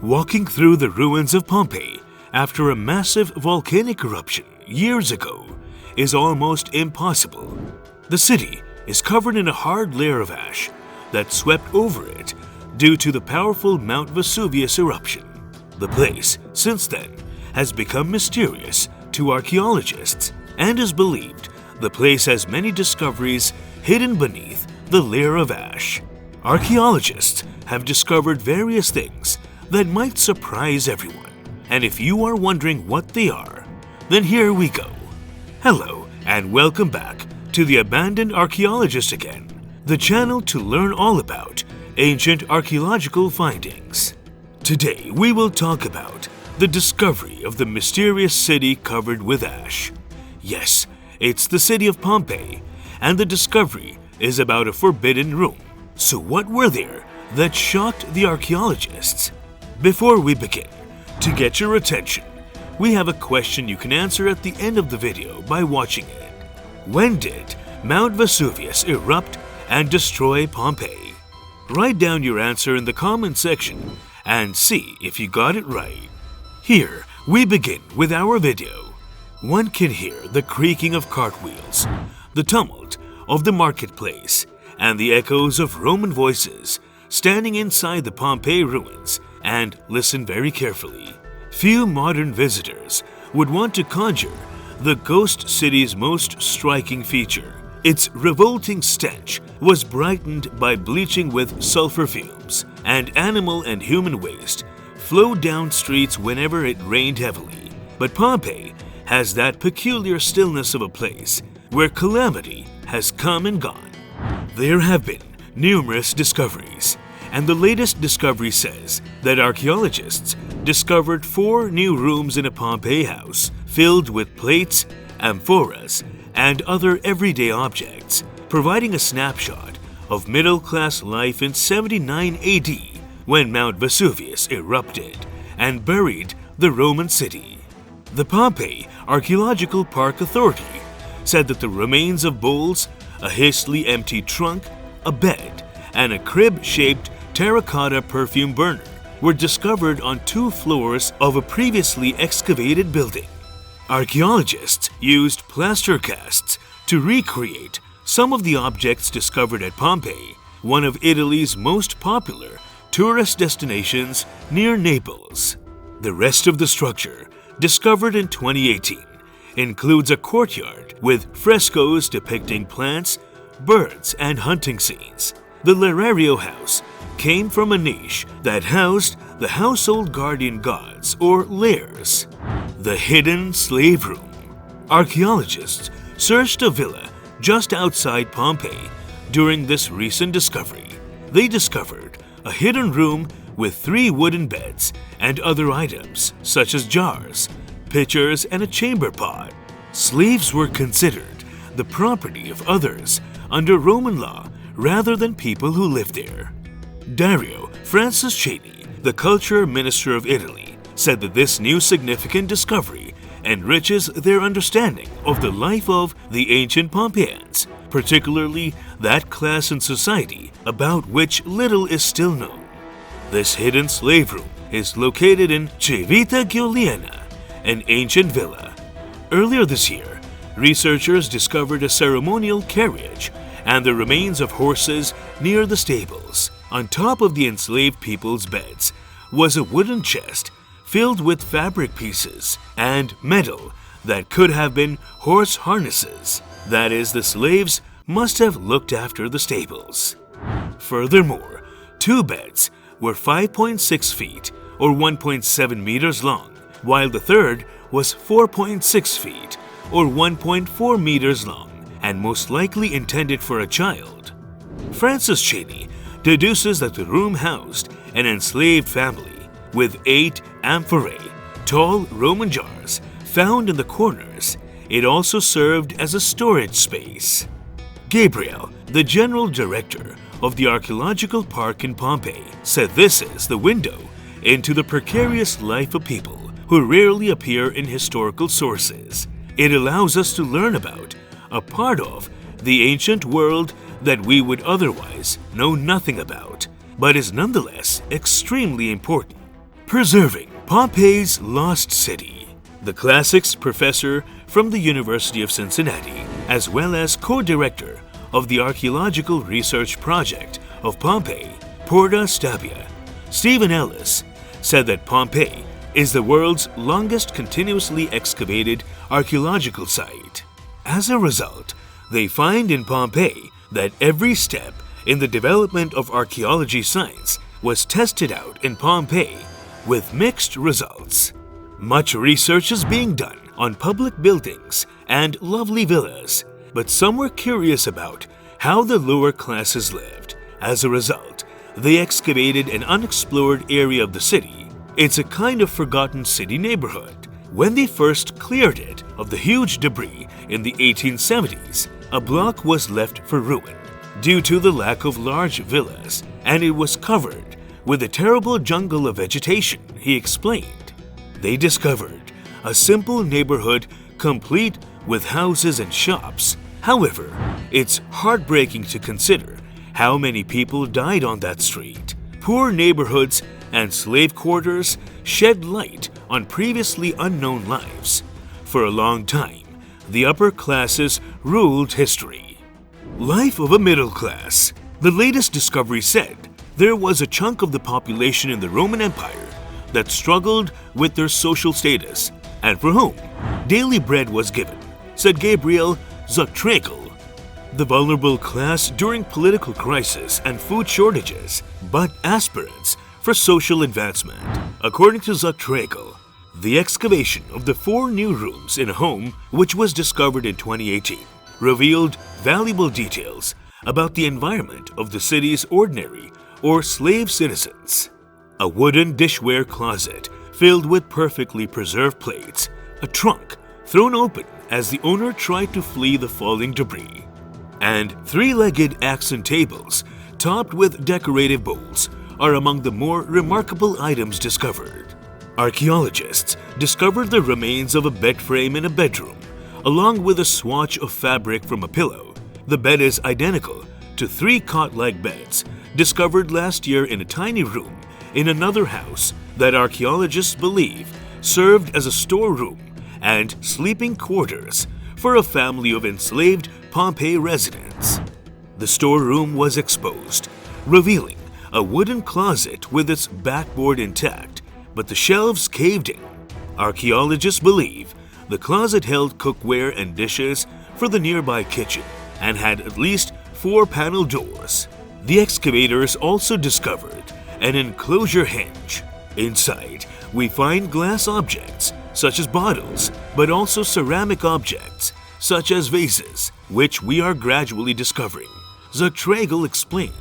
Walking through the ruins of Pompeii after a massive volcanic eruption years ago is almost impossible. The city is covered in a hard layer of ash that swept over it due to the powerful Mount Vesuvius eruption. The place, since then, has become mysterious to archaeologists and is believed the place has many discoveries hidden beneath the layer of ash. Archaeologists have discovered various things that might surprise everyone, and if you are wondering what they are, then here we go. Hello and welcome back to the Abandoned Archaeologist again, the channel to learn all about ancient archaeological findings. Today we will talk about the discovery of the mysterious city covered with ash. Yes, it's the city of Pompeii, and the discovery is about a forbidden room. So what were there that shocked the archaeologists? Before we begin, to get your attention, we have a question you can answer at the end of the video by watching it. When did Mount Vesuvius erupt and destroy Pompeii? Write down your answer in the comment section and see if you got it right. Here, we begin with our video. One can hear the creaking of cartwheels, the tumult of the marketplace, and the echoes of Roman voices standing inside the Pompeii ruins, and listen very carefully. Few modern visitors would want to conjure the ghost city's most striking feature. Its revolting stench was brightened by bleaching with sulfur fumes, and animal and human waste flowed down streets whenever it rained heavily. But Pompeii has that peculiar stillness of a place where calamity has come and gone. There have been numerous discoveries, and the latest discovery says that archaeologists discovered 4 new rooms in a Pompeii house filled with plates, amphoras, and other everyday objects, providing a snapshot of middle-class life in 79 AD when Mount Vesuvius erupted and buried the Roman city. The Pompeii Archaeological Park Authority said that the remains of bowls, a hastily emptied trunk, a bed, and a crib-shaped terracotta perfume burner were discovered on 2 floors of a previously excavated building. Archaeologists used plaster casts to recreate some of the objects discovered at Pompeii, one of Italy's most popular tourist destinations near Naples. The rest of the structure, discovered in 2018, includes a courtyard with frescoes depicting plants, birds, and hunting scenes. The Lerario house came from a niche that housed the household guardian gods, or lairs. The hidden slave room. Archaeologists searched a villa just outside Pompeii during this recent discovery. They discovered a hidden room with 3 wooden beds and other items such as jars, pitchers, and a chamber pot. Slaves were considered the property of others under Roman law rather than people who lived there. Dario Franceschini, the culture minister of Italy, said that this new significant discovery enriches their understanding of the life of the ancient Pompeians, particularly that class in society about which little is still known. This hidden slave room is located in Civita Giuliana, an ancient villa. Earlier this year, researchers discovered a ceremonial carriage and the remains of horses near the stables. On top of the enslaved people's beds was a wooden chest filled with fabric pieces and metal that could have been horse harnesses. That is, the slaves must have looked after the stables. Furthermore, 2 beds were 5.6 feet or 1.7 meters long, while the third was 4.6 feet or 1.4 meters long, and most likely intended for a child. Franceschini deduces that the room housed an enslaved family with 8 amphorae, tall Roman jars, found in the corners. It also served as a storage space. Gabriel, the general director of the archaeological park in Pompeii, said this is the window into the precarious life of people who rarely appear in historical sources. It allows us to learn about a part of the ancient world that we would otherwise know nothing about, but is nonetheless extremely important. Preserving Pompeii's Lost City. The classics professor from the University of Cincinnati, as well as co-director of the Archaeological Research Project of Pompeii, Porta Stabia, Stephen Ellis, said that Pompeii is the world's longest continuously excavated archaeological site. As a result, they find in Pompeii that every step in the development of archaeology science was tested out in Pompeii with mixed results. Much research is being done on public buildings and lovely villas, but some were curious about how the lower classes lived. As a result, they excavated an unexplored area of the city. It's a kind of forgotten city neighborhood. When they first cleared it of the huge debris in the 1870s, a block was left for ruin due to the lack of large villas, and it was covered with a terrible jungle of vegetation, he explained. They discovered a simple neighborhood complete with houses and shops. However, it's heartbreaking to consider how many people died on that street. Poor neighborhoods and slave quarters shed light on previously unknown lives. For a long time, the upper classes ruled history. Life of a middle class. The latest discovery said there was a chunk of the population in the Roman Empire that struggled with their social status and for whom daily bread was given, said Gabriel Zuchtregel. The vulnerable class during political crisis and food shortages, but aspirants for social advancement. According to Zuchtregel, the excavation of the 4 new rooms in a home which was discovered in 2018 revealed valuable details about the environment of the city's ordinary or slave citizens. A wooden dishware closet filled with perfectly preserved plates, a trunk thrown open as the owner tried to flee the falling debris, and 3-legged accent tables topped with decorative bowls are among the more remarkable items discovered. Archaeologists discovered the remains of a bed frame in a bedroom, along with a swatch of fabric from a pillow. The bed is identical to 3 cot-like beds discovered last year in a tiny room in another house that archaeologists believe served as a storeroom and sleeping quarters for a family of enslaved Pompeii residents. The storeroom was exposed, revealing a wooden closet with its backboard intact, but the shelves caved in. Archaeologists believe the closet held cookware and dishes for the nearby kitchen and had at least 4 panel doors. The excavators also discovered an enclosure hinge. Inside, we find glass objects such as bottles, but also ceramic objects such as vases, which we are gradually discovering, Zuchtregel explained.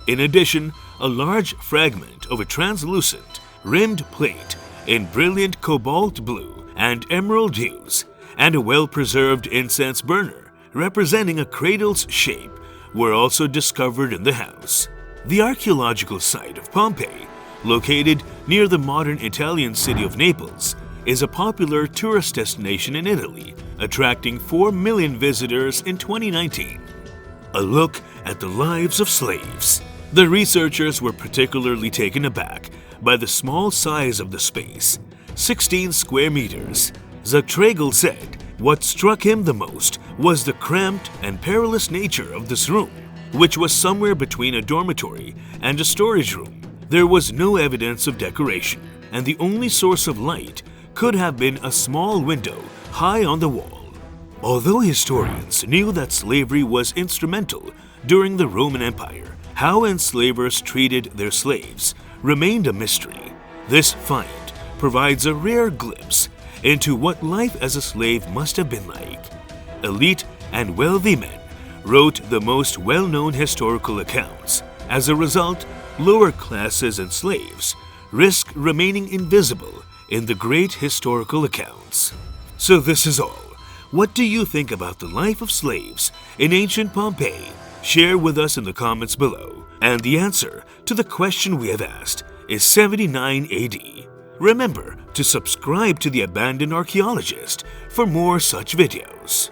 In addition, a large fragment of a translucent, rimmed plate in brilliant cobalt blue and emerald hues, and a well-preserved incense burner representing a cradle's shape were also discovered in the house. The archaeological site of Pompeii, located near the modern Italian city of Naples, is a popular tourist destination in Italy, attracting 4 million visitors in 2019. A look at the lives of slaves. The researchers were particularly taken aback by the small size of the space, 16 square meters. Zuchtregel said what struck him the most was the cramped and perilous nature of this room, which was somewhere between a dormitory and a storage room. There was no evidence of decoration, and the only source of light could have been a small window high on the wall. Although historians knew that slavery was instrumental during the Roman Empire, how enslavers treated their slaves remained a mystery. This find provides a rare glimpse into what life as a slave must have been like. Elite and wealthy men wrote the most well-known historical accounts. As a result, lower classes and slaves risk remaining invisible in the great historical accounts. So this is all. What do you think about the life of slaves in ancient Pompeii? Share with us in the comments below. And the answer to the question we have asked is 79 AD. Remember to subscribe to the Abandoned Archaeologist for more such videos.